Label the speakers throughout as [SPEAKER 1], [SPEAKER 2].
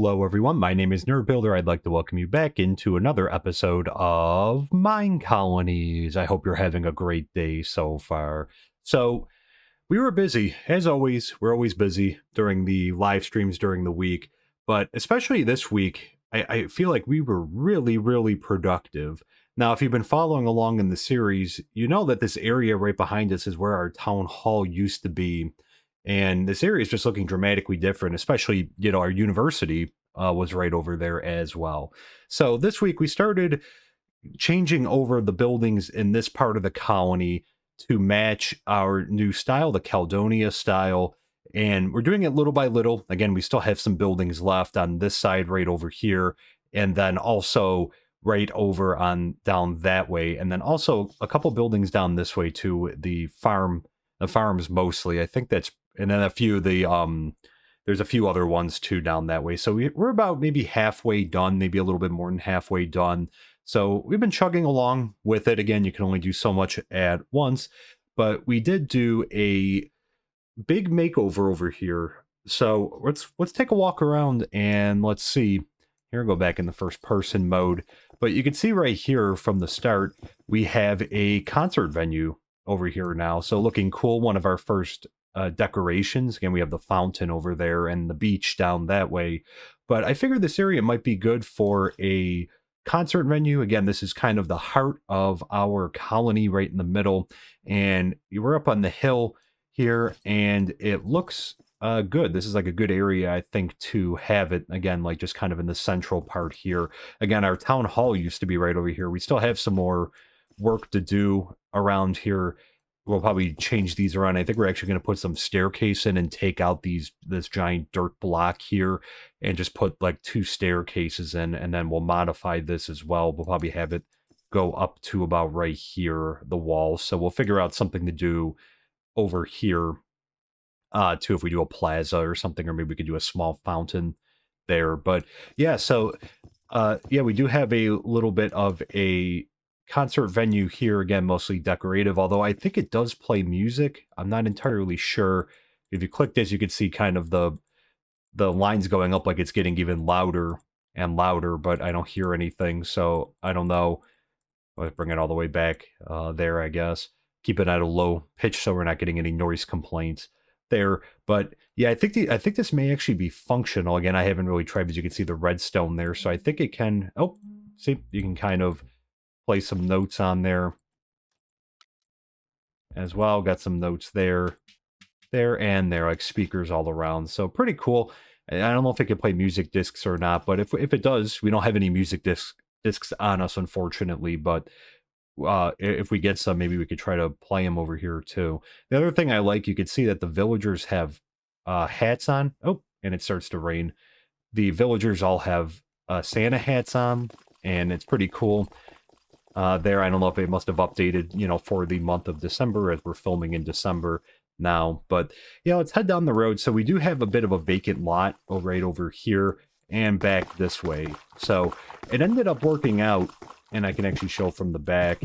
[SPEAKER 1] Hello everyone, my name is NerdBuilder. I'd like to welcome you back into another episode of MineColonies. I hope you're having a great day so far. So, we were busy, as always. We're always busy during the live streams during the week, but especially this week, I feel like we were really productive. Now, if you've been following along in the series, you know that this area right behind us is where our town hall used to be. And this area is just looking dramatically different, especially, our university was right over there as well. So this week we started changing over the buildings in this part of the colony to match our new style, the Caledonia style. And we're doing it little by little. Again, we still have some buildings left on this side right over here. And then also right over on down that way. And then also a couple buildings down this way too. The farms mostly. I think that's, and then a few of the, there's a few other ones too down that way. So we're about maybe halfway done, maybe a little bit more than halfway done. So we've been chugging along with it. Again, you can only do so much at once, but we did do a big makeover over here. So let's take a walk around and let's see. Here, go back in the first person mode. But you can see right here from the start, we have a concert venue over here now. So looking cool. One of our first decorations. Again, we have the fountain over there and the beach down that way. But I figured this area might be good for a concert venue. Again, this is kind of the heart of our colony right in the middle. And we're up on the hill here and it looks good. This is like a good area, I think, to have it. Again, like just kind of in the central part here. Again, our town hall used to be right over here. We still have some more work to do around here. We'll probably change these around. I think we're actually going to put some staircase in and take out this giant dirt block here and just put like 2 staircases in, and then we'll modify this as well. We'll probably have it go up to about right here, the wall. So we'll figure out something to do over here too, if we do a plaza or something, or maybe we could do a small fountain there. But yeah, so yeah, we do have a little bit of a concert venue here, again, mostly decorative, although I think it does play music. I'm not entirely sure. If you click this, you can see kind of the lines going up, like it's getting even louder and louder, but I don't hear anything, so I don't know. Let's bring it all the way back there, I guess. Keep it at a low pitch so we're not getting any noise complaints there. But yeah, I think this may actually be functional. Again, I haven't really tried, but you can see the redstone there, so I think it can. Oh, see, you can kind of play some notes on there as well. Got some notes there, and there, like speakers all around. So pretty cool. I don't know if it can play music discs or not, but if it does, we don't have any music discs on us, unfortunately. But if we get some, maybe we could try to play them over here too. The other thing I like, you can see that the villagers have hats on. Oh, and it starts to rain. The villagers all have Santa hats on, and it's pretty cool. There, I don't know if it must have updated, for the month of December, as we're filming in December now. But yeah, let's head down the road. So we do have a bit of a vacant lot right over here and back this way. So it ended up working out, and I can actually show from the back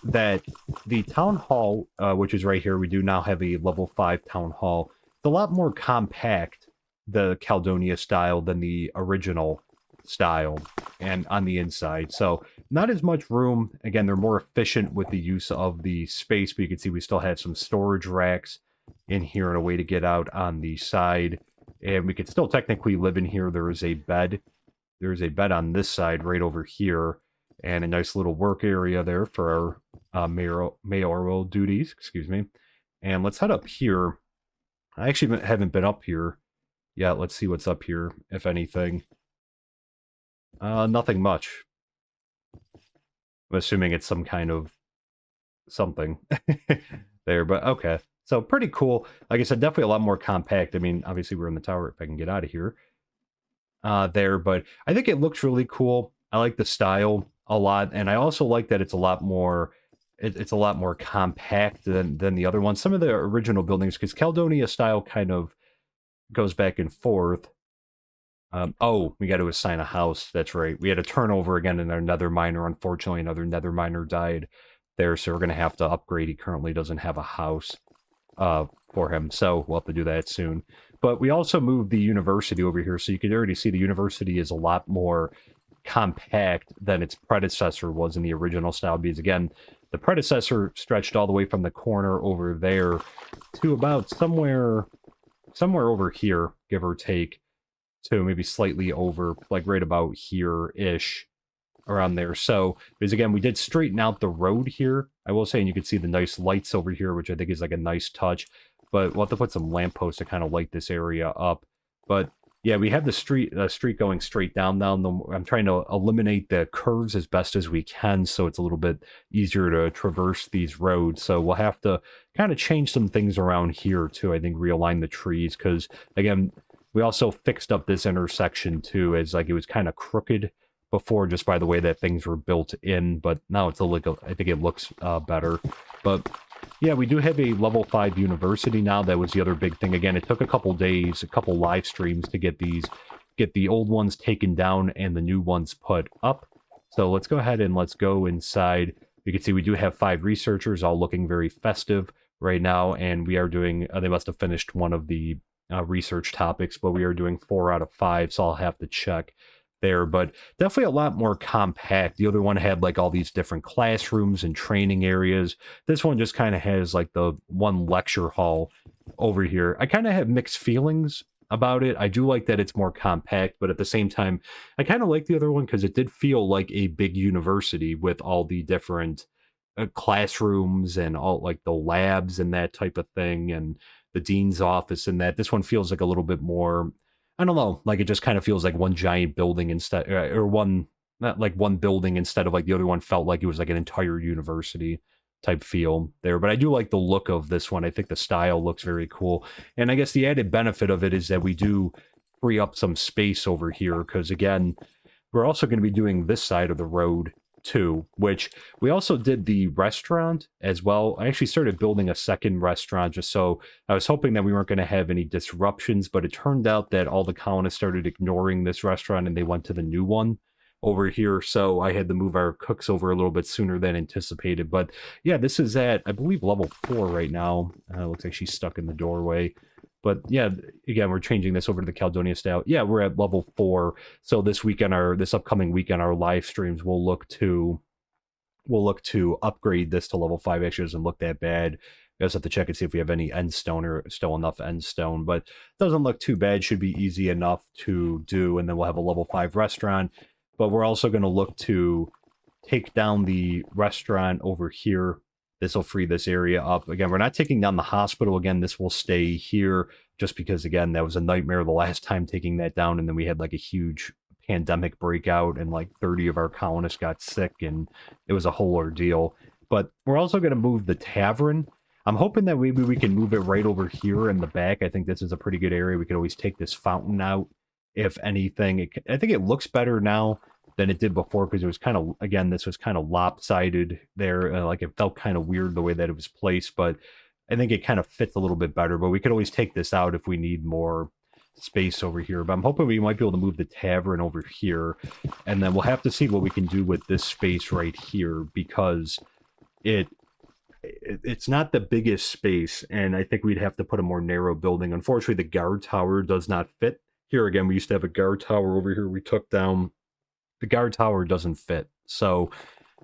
[SPEAKER 1] that the town hall, which is right here, we do now have a level 5 town hall. It's a lot more compact, the Caledonia style, than the original style, and on the inside, so not as much room. Again, they're more efficient with the use of the space, but you can see we still have some storage racks in here and a way to get out on the side, and we could still technically live in here. There is a bed on this side right over here, and a nice little work area there for our mayoral duties, excuse me. And let's head up here. I actually haven't been up here yet. Let's see what's up here, if anything. Nothing much. I'm assuming it's some kind of something there, but okay. So pretty cool. Like I said, definitely a lot more compact. I mean, obviously we're in the tower if I can get out of here. There, but I think it looks really cool. I like the style a lot, and I also like that it's a lot more it's a lot more compact than the other ones. Some of the original buildings, because Caledonia style kind of goes back and forth. Oh, we got to assign a house. That's right. We had a turnover again in our nether miner. Unfortunately, another nether miner died there, so we're going to have to upgrade. He currently doesn't have a house for him, so we'll have to do that soon. But we also moved the university over here, so you can already see the university is a lot more compact than its predecessor was in the original style, because again, the predecessor stretched all the way from the corner over there to about somewhere over here, give or take, to maybe slightly over, like right about here-ish, around there. So, because again, we did straighten out the road here, I will say, and you can see the nice lights over here, which I think is like a nice touch, but we'll have to put some lampposts to kind of light this area up. But yeah, we have the street going straight down now. I'm trying to eliminate the curves as best as we can, so it's a little bit easier to traverse these roads. So we'll have to kind of change some things around here too. I think realign the trees, because again, we also fixed up this intersection too, as like it was kind of crooked before, just by the way that things were built in, but now it's I think it looks better. But yeah, we do have a level 5 university now. That was the other big thing. Again, it took a couple days, a couple live streams to get the old ones taken down and the new ones put up. So let's go ahead and let's go inside. You can see we do have 5 researchers, all looking very festive right now, and we are doing, they must have finished one of the research topics, but we are doing 4 out of 5, so I'll have to check there. But definitely a lot more compact. The other one had like all these different classrooms and training areas. This one just kind of has like the one lecture hall over here. I kind of have mixed feelings about it. I do like that it's more compact, but at the same time, I kind of like the other one because it did feel like a big university with all the different classrooms and all like the labs and that type of thing, and the dean's office and that. This one feels like a little bit more, I don't know, like it just kind of feels like one giant building instead, or one, not like one building instead of like the other one felt like it was like an entire university type feel there. But I do like the look of this one. I think the style looks very cool. And I guess the added benefit of it is that we do free up some space over here, because again, we're also going to be doing this side of the road too, which we also did the restaurant as well. I actually started building a second restaurant just so I was hoping that we weren't going to have any disruptions, but it turned out that all the colonists started ignoring this restaurant and they went to the new one over here, so I had to move our cooks over a little bit sooner than anticipated. But yeah, this is at, I believe, level 4 right now. Looks like she's stuck in the doorway. But yeah, again, we're changing this over to the Caledonia style. Yeah, we're at level 4. So this upcoming week on our live streams, we'll look to upgrade this to level 5. Actually, it doesn't look that bad. I just have to check and see if we have any end stone or still enough end stone, but it doesn't look too bad. Should be easy enough to do. And then we'll have a level 5 restaurant. But we're also going to look to take down the restaurant over here. This will free this area up. Again, we're not taking down the hospital. Again, this will stay here just because, again, that was a nightmare the last time taking that down. And then we had like a huge pandemic breakout and like 30 of our colonists got sick and it was a whole ordeal. But we're also going to move the tavern. I'm hoping that maybe we can move it right over here in the back. I think this is a pretty good area. We could always take this fountain out. If anything, I think it looks better now than it did before, because it was kind of, again, this was kind of lopsided there. Like it felt kind of weird the way that it was placed, but I think it kind of fits a little bit better. But we could always take this out if we need more space over here. But I'm hoping we might be able to move the tavern over here, and then we'll have to see what we can do with this space right here, because it's not the biggest space, and I think we'd have to put a more narrow building. Unfortunately, the guard tower does not fit. Here again, we used to have a guard tower over here we took down. The guard tower doesn't fit. So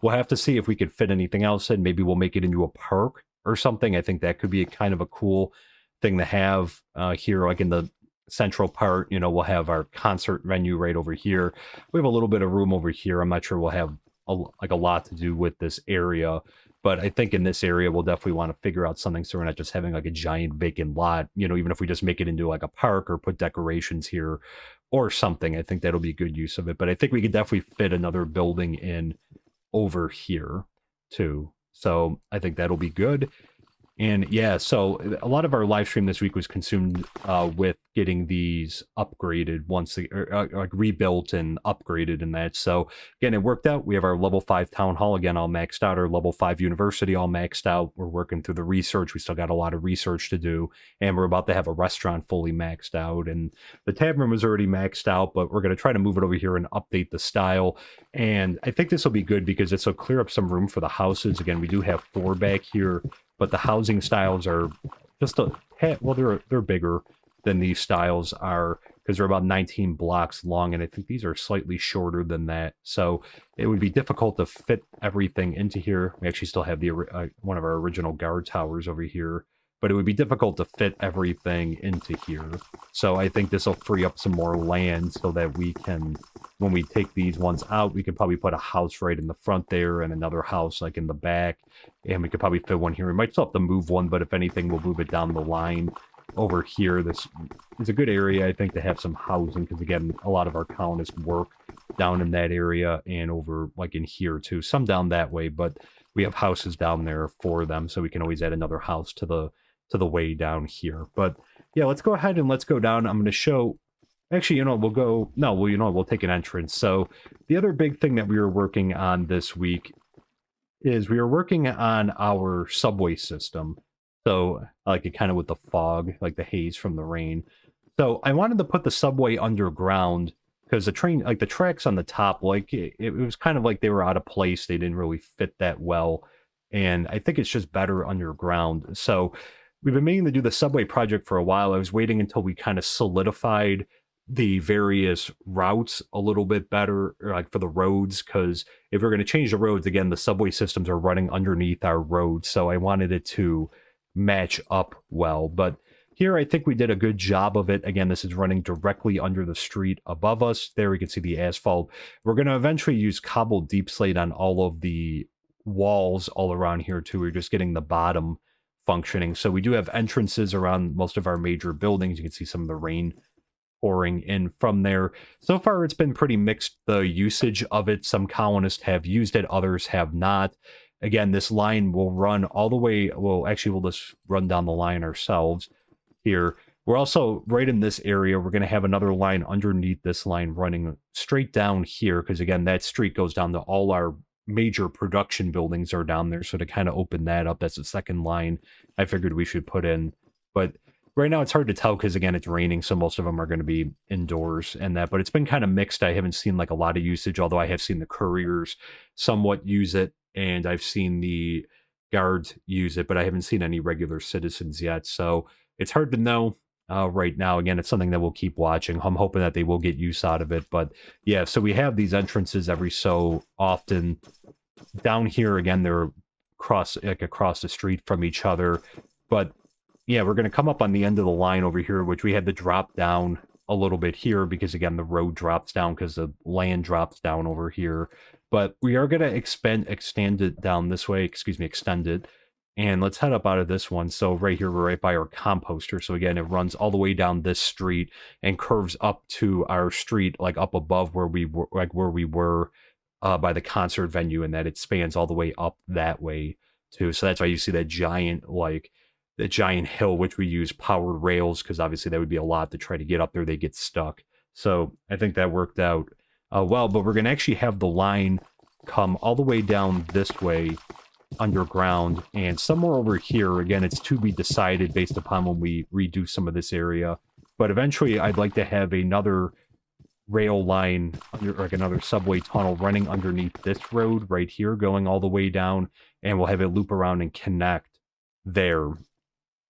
[SPEAKER 1] we'll have to see if we could fit anything else in. Maybe we'll make it into a park or something. I think that could be a kind of a cool thing to have here, like in the central part. You know, we'll have our concert venue right over here. We have a little bit of room over here. I'm not sure we'll have a lot to do with this area. But I think in this area, we'll definitely want to figure out something so we're not just having like a giant vacant lot, you know, even if we just make it into like a park or put decorations here or something. I think that'll be good use of it. But I think we could definitely fit another building in over here too. So I think that'll be good. And yeah, so a lot of our live stream this week was consumed with getting these upgraded once they like rebuilt and upgraded and that. So again, it worked out. We have our level 5 town hall again all maxed out, our level 5 university all maxed out. We're working through the research. We still got a lot of research to do, and we're about to have a restaurant fully maxed out. And the tavern was already maxed out, but we're going to try to move it over here and update the style. And I think this will be good because this will clear up some room for the houses. Again, we do have 4 back here, but the housing styles are just well, they're bigger than these styles are, because they're about 19 blocks long, and I think these are slightly shorter than that. So it would be difficult to fit everything into here. We actually still have the one of our original guard towers over here, but it would be difficult to fit everything into here. So I think this will free up some more land so that we can, when we take these ones out, we could probably put a house right in the front there and another house like in the back, and we could probably fit one here. We might still have to move one, but if anything, we'll move it down the line over here. This is a good area, I think, to have some housing, because again, a lot of our colonists work down in that area and over like in here too. Some down that way, but we have houses down there for them, so we can always add another house to the way down here. But yeah, let's go ahead and let's go down. I'm going to show, actually, you know, we'll go, no, well, you know, we'll take an entrance. So the other big thing that we were working on this week is we were working on our subway system. So like it kind of with the fog, like the haze from the rain. So I wanted to put the subway underground, because the train, like the tracks on the top, like it was kind of like they were out of place. They didn't really fit that well. And I think it's just better underground. So we've been meaning to do the subway project for a while. I was waiting until we kind of solidified the various routes a little bit better, or like for the roads, because if we're going to change the roads, again, the subway systems are running underneath our roads. So I wanted it to match up well. But here, I think we did a good job of it. Again, this is running directly under the street above us. There we can see the asphalt. We're going to eventually use cobbled deep slate on all of the walls all around here too. We're just getting the bottom functioning. So we do have entrances around most of our major buildings. You can see some of the rain pouring in from there. So far, it's been pretty mixed, the usage of it. Some colonists have used it, others have not. Again, this line will run all the way, well, actually, we'll just run down the line ourselves here. We're also, right in this area, we're going to have another line underneath this line running straight down here, because again, that street goes down to all our major production buildings are down there. So to kind of open that up, that's the second line I figured we should put in. But right now it's hard to tell, because again, it's raining, so most of them are going to be indoors and that, but it's been kind of mixed. I haven't seen like a lot of usage, although I have seen the couriers somewhat use it, and I've seen the guards use it, but I haven't seen any regular citizens yet. So it's hard to know right now. Again, it's something that we'll keep watching. I'm hoping that they will get use out of it. But yeah, so we have these entrances every so often. Down here, again, they're across the street from each other. But yeah, we're going to come up on the end of the line over here, which we had to drop down a little bit here, because again, the road drops down because the land drops down over here. But we are going to extend it down this way, extend it. And let's head up out of this one. So right here, we're right by our composter. So again, it runs all the way down this street and curves up to our street, like up above where we were, by the concert venue, and that it spans all the way up that way too. So that's why you see that giant, hill, which we use powered rails, because obviously that would be a lot to try to get up there. They get stuck. So I think that worked out well, but we're going to actually have the line come all the way down this way underground, and somewhere over here, again, it's to be decided based upon when we redo some of this area. But eventually I'd like to have another rail line, like another subway tunnel running underneath this road right here, going all the way down, and we'll have it loop around and connect there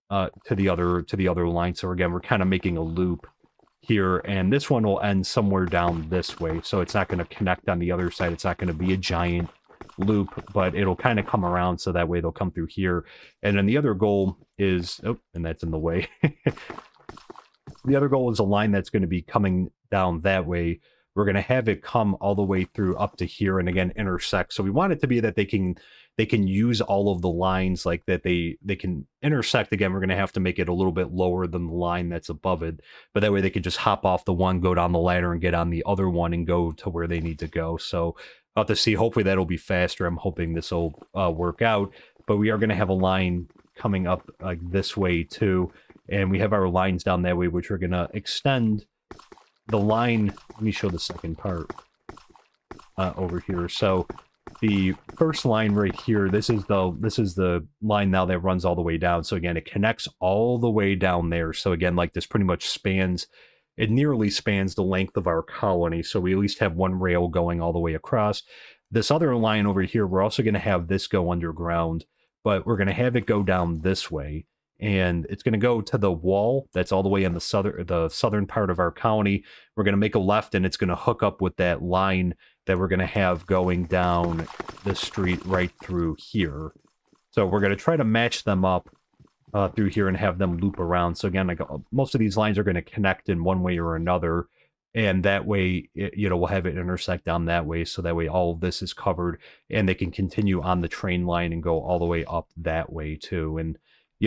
[SPEAKER 1] to the other line. So again, we're kind of making a loop here, and this one will end somewhere down this way, so it's not going to connect on the other side. It's not going to be a giant loop, but it'll kind of come around, so that way they'll come through here. And then the other goal is, oh, and that's in the way. The other goal is a line that's going to be coming down that way. We're going to have it come all the way through up to here, and again intersect. So we want it to be that they can use all of the lines, like that they can intersect. Again, we're going to have to make it a little bit lower than the line that's above it, but that way they can just hop off the one, go down the ladder, and get on the other one and go to where they need to go. So I'll have to see. Hopefully that'll be faster. I'm hoping this will work out. But we are going to have a line coming up like this way too, and we have our lines down that way, which we're going to extend the line. Let me show the second part over here. So the first line right here, this is the line now that runs all the way down. So again, it connects all the way down there. So again, like this pretty much it nearly spans the length of our colony. So we at least have one rail going all the way across. This other line over here, we're also going to have this go underground, but we're going to have it go down this way. and it's going to go to the wall that's all the way in the southern part of our colony. We're going to make a left, and it's going to hook up with that line that we're going to have going down the street right through here. So we're going to try to match them up through here and have them loop around. So again, like most of these lines are going to connect in one way or another, and that way, we'll have it intersect down that way. So that way, all of this is covered, and they can continue on the train line and go all the way up that way too. And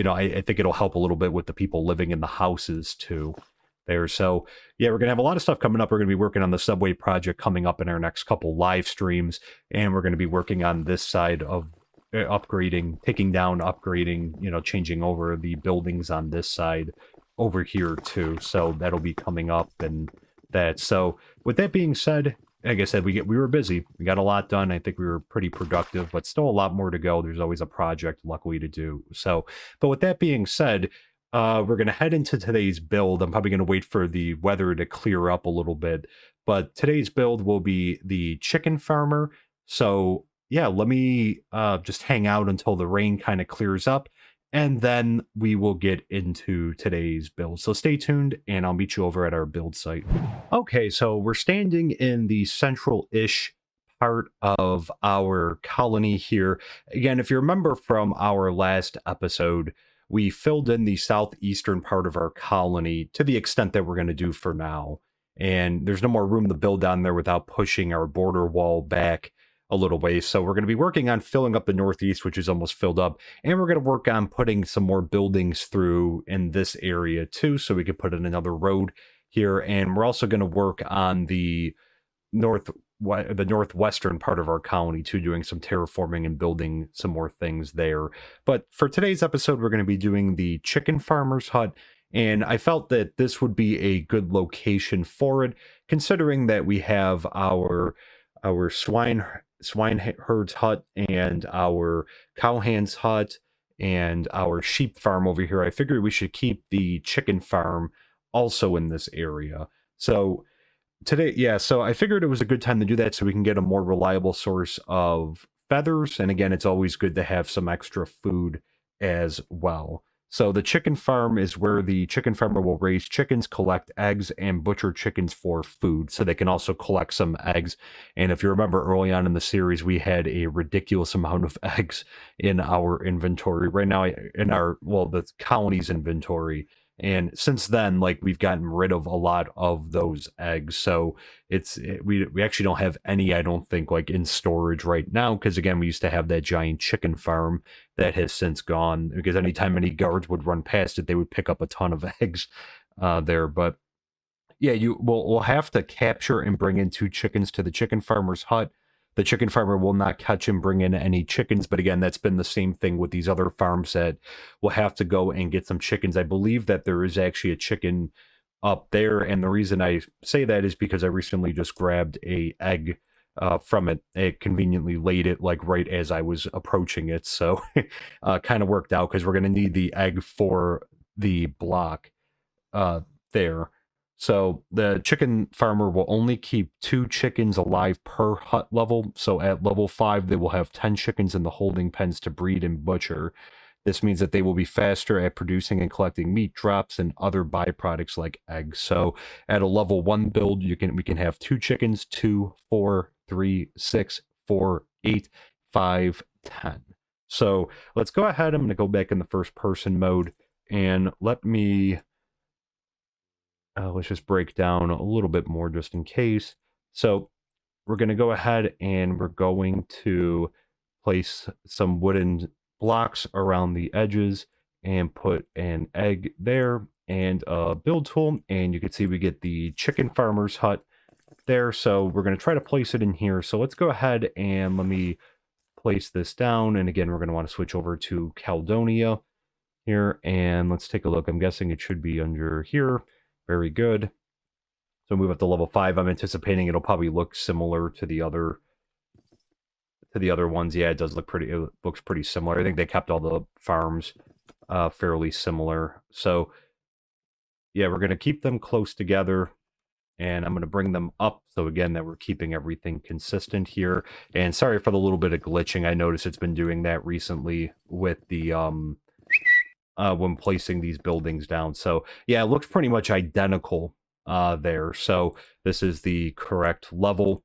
[SPEAKER 1] I think it'll help a little bit with the people living in the houses too. There, so yeah, we're gonna have a lot of stuff coming up. We're gonna be working on the subway project coming up in our next couple live streams, and we're gonna be working on this side of upgrading, taking down, upgrading, changing over the buildings on this side over here too. So that'll be coming up and that. So with that being said, like I said, we were busy. We got a lot done. I think we were pretty productive, but still a lot more to go. There's always a project, luckily, to do. So, but with that being said, we're going to head into today's build. I'm probably going to wait for the weather to clear up a little bit, but today's build will be the chicken farmer. So yeah, let me just hang out until the rain kind of clears up, and then we will get into today's build. So stay tuned, and I'll meet you over at our build site. Okay, so we're standing in the central-ish part of our colony here. Again, if you remember from our last episode, we filled in the southeastern part of our colony to the extent that we're going to do for now. And there's no more room to build down there without pushing our border wall back a little ways. So we're going to be working on filling up the northeast, which is almost filled up. And we're going to work on putting some more buildings through in this area too, so we can put in another road here. And we're also going to work on the northwestern part of our colony too, doing some terraforming and building some more things there. But for today's episode, we're going to be doing the chicken farmer's hut. And I felt that this would be a good location for it, considering that we have our swineherd's hut and our cowhand's hut and our sheep farm over here. I figured we should keep the chicken farm also in this area. So today, yeah, so I figured it was a good time to do that so we can get a more reliable source of feathers. And again, it's always good to have some extra food as well. So the chicken farm is where the chicken farmer will raise chickens, collect eggs, and butcher chickens for food. So they can also collect some eggs. And if you remember early on in the series, we had a ridiculous amount of eggs in our inventory. Right now, in the colony's inventory. And since then, we've gotten rid of a lot of those eggs. So we actually don't have any, I don't think, in storage right now. Because again, we used to have that giant chicken farm that has since gone. Because anytime any guards would run past it, they would pick up a ton of eggs there. But yeah, we'll have to capture and bring in 2 chickens to the chicken farmer's hut. The chicken farmer will not catch and bring in any chickens, but again, that's been the same thing with these other farms that will have to go and get some chickens. I believe that there is actually a chicken up there, and the reason I say that is because I recently just grabbed a egg from it. It conveniently laid it right as I was approaching it, so kind of worked out because we're going to need the egg for the block there. So the chicken farmer will only keep 2 chickens alive per hut level. So at level 5, they will have 10 chickens in the holding pens to breed and butcher. This means that they will be faster at producing and collecting meat drops and other byproducts like eggs. So at a level 1 build, we can have 2 chickens, 2, 4, 3, 6, 4, 8, 5, 10. So let's go ahead. I'm going to go back in the first person mode, and let's just break down a little bit more just in case. So we're going to go ahead and we're going to place some wooden blocks around the edges and put an egg there and a build tool. And you can see we get the chicken farmer's hut there. So we're going to try to place it in here. So let's go ahead and let me place this down. And again, we're going to want to switch over to Caledonia here. And let's take a look. I'm guessing it should be under here. Very good. So move up to level 5. I'm anticipating it'll probably look similar to the other ones. Yeah, it does look pretty. It looks pretty similar. I think they kept all the farms fairly similar. So yeah, we're going to keep them close together, and I'm going to bring them up. So again, that we're keeping everything consistent here. And sorry for the little bit of glitching. I noticed it's been doing that recently with the when placing these buildings down. So yeah, it looks pretty much identical there. So this is the correct level.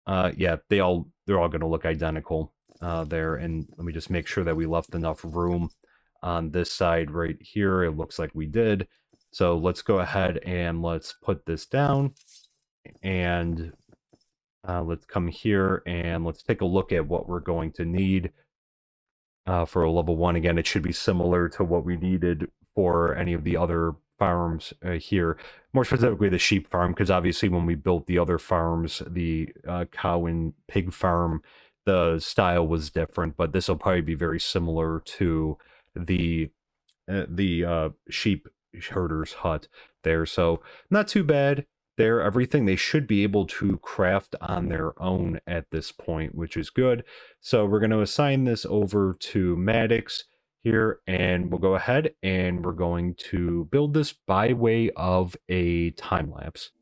[SPEAKER 1] Yeah, they're all going to look identical there. And let me just make sure that we left enough room on this side right here. It looks like we did. So let's go ahead and let's put this down, and let's come here and let's take a look at what we're going to need for a level 1. Again, it should be similar to what we needed for any of the other farms here, more specifically the sheep farm, because obviously when we built the other farms, the cow and pig farm, the style was different, but this will probably be very similar to the sheep herder's hut there. So not too bad there. Everything they should be able to craft on their own at this point, which is good. So we're going to assign this over to Maddox here, and we'll go ahead and we're going to build this by way of a time lapse.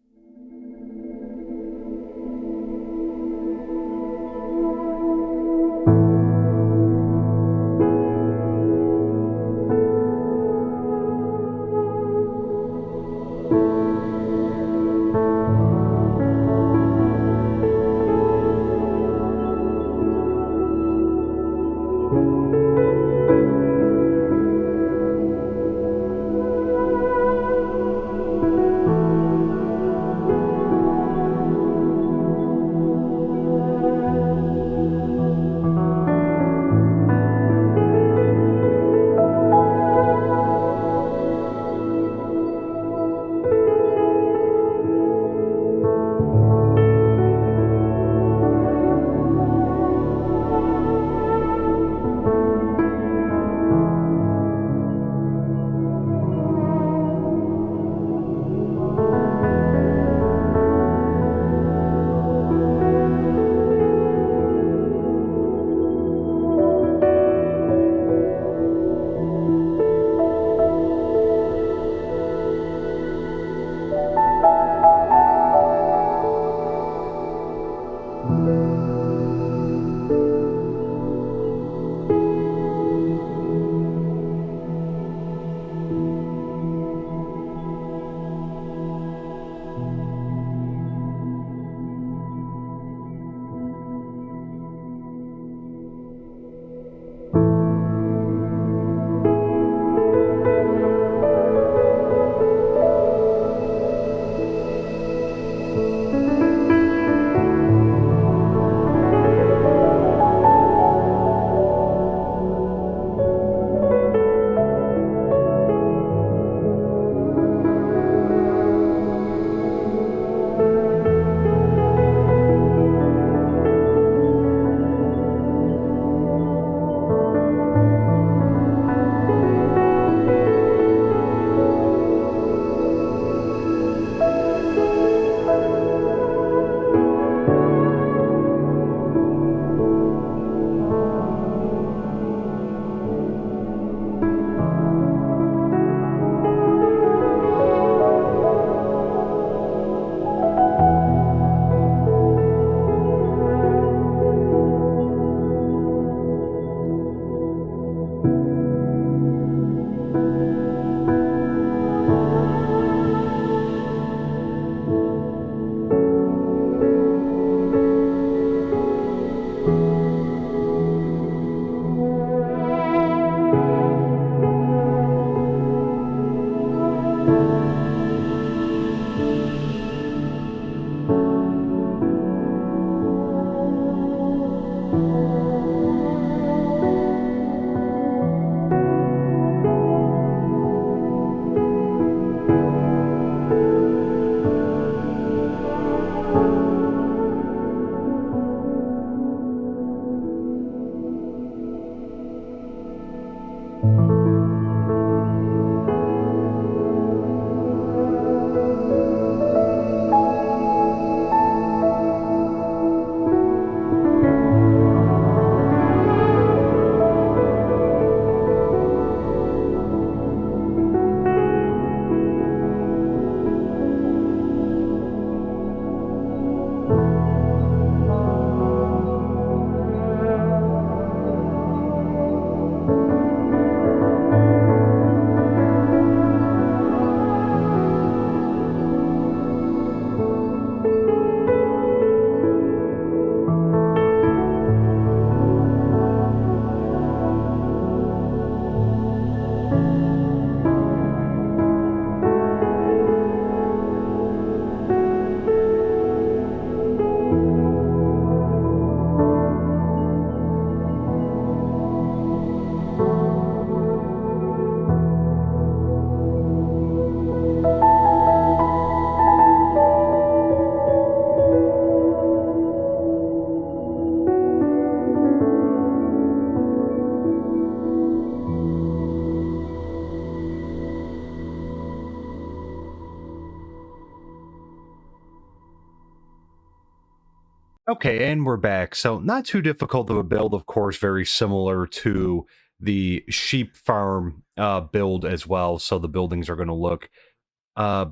[SPEAKER 1] Okay, and we're back. So not too difficult of a build, of course, very similar to the sheep farm build as well. So the buildings are going to look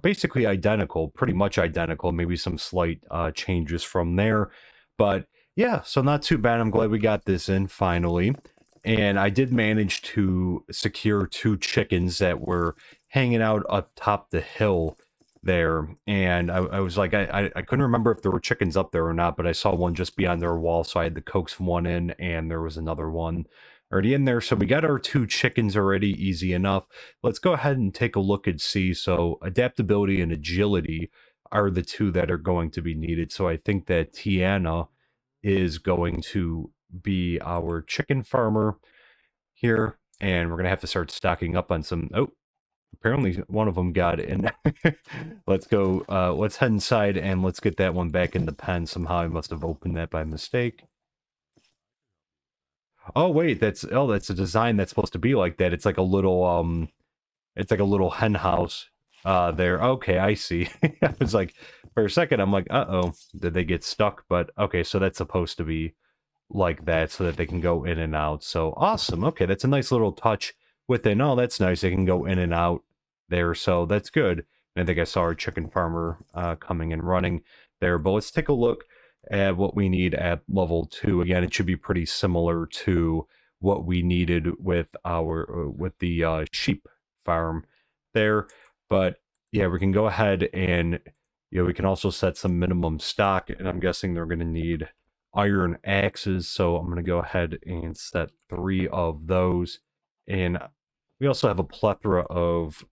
[SPEAKER 1] basically identical, pretty much identical, maybe some slight changes from there. But yeah, so not too bad. I'm glad we got this in finally. And I did manage to secure two chickens that were hanging out up top the hill there. And I was like, I couldn't remember if there were chickens up there or not, but I saw one just beyond their wall. So I had to coax one in, and there was another one already in there. So we got our two chickens already, easy enough. Let's go ahead and take a look and see. So adaptability and agility are the two that are going to be needed. So I think that Tiana is going to be our chicken farmer here, and we're going to have to start stocking up on some. Oh, apparently one of them got in. Let's go. Let's head inside and let's get that one back in the pen. Somehow I must have opened that by mistake. Oh wait, that's a design that's supposed to be like that. It's like a little it's like a little hen house there. Okay, I see. I was like, for a second I'm like, uh-oh, did they get stuck? But okay, so that's supposed to be like that so that they can go in and out. So awesome. Okay, that's a nice little touch within. Oh, that's nice. They can go in and out there, so that's good. And I think I saw our chicken farmer coming and running there. But let's take a look at what we need at level 2. Again, it should be pretty similar to what we needed with our with the sheep farm there. But yeah, we can go ahead and we can also set some minimum stock, and I'm guessing they're going to need iron axes, so I'm going to go ahead and set 3 of those. And we also have a plethora of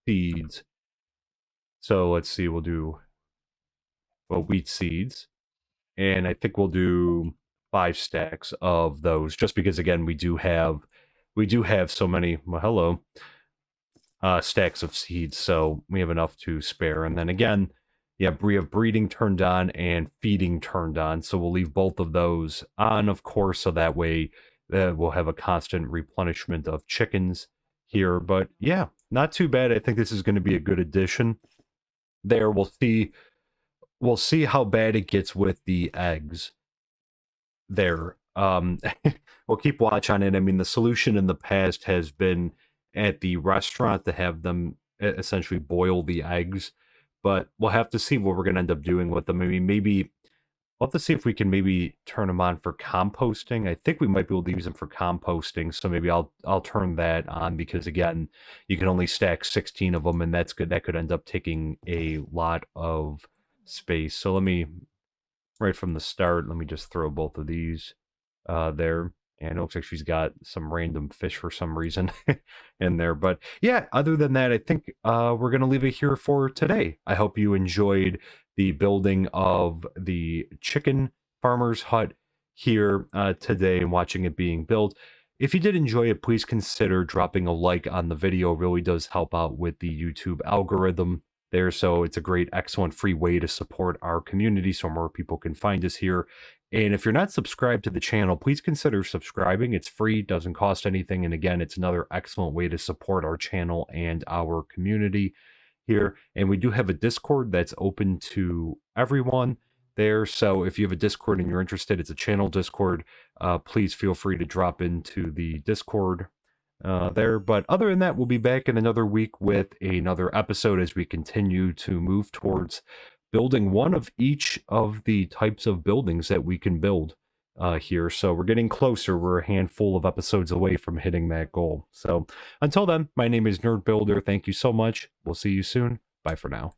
[SPEAKER 1] seeds, so let's see, we'll do wheat seeds, and I think we'll do 5 stacks of those, just because again we do have so many, well, hello, stacks of seeds, so we have enough to spare. And then again, yeah, we have breeding turned on and feeding turned on, so we'll leave both of those on, of course, so that way we'll have a constant replenishment of chickens here. But yeah, not too bad. I think this is going to be a good addition there. We'll see how bad it gets with the eggs there. We'll keep watch on it. I mean, the solution in the past has been at the restaurant to have them essentially boil the eggs, but we'll have to see what we're going to end up doing with them. I mean, maybe we'll have to see if we can maybe turn them on for composting. I think we might be able to use them for composting, so maybe I'll turn that on, because again, you can only stack 16 of them, and that's good. That could end up taking a lot of space. So let me, right from the start, let me just throw both of these there. And it looks like she's got some random fish for some reason in there. But yeah, other than that, I think we're going to leave it here for today. I hope you enjoyed the building of the chicken farmer's hut here today and watching it being built. If you did enjoy it, please consider dropping a like on the video. It really does help out with the YouTube algorithm there. So it's a great, excellent free way to support our community so more people can find us here. And if you're not subscribed to the channel, please consider subscribing. It's free, doesn't cost anything. And again, it's another excellent way to support our channel and our community here. And we do have a Discord that's open to everyone there. So if you have a Discord and you're interested, it's a channel Discord. Please feel free to drop into the Discord there. But other than that, we'll be back in another week with another episode as we continue to move towards building one of each of the types of buildings that we can build here. So we're getting closer. We're a handful of episodes away from hitting that goal. So until then, my name is Nerd Builder. Thank you so much. We'll see you soon. Bye for now.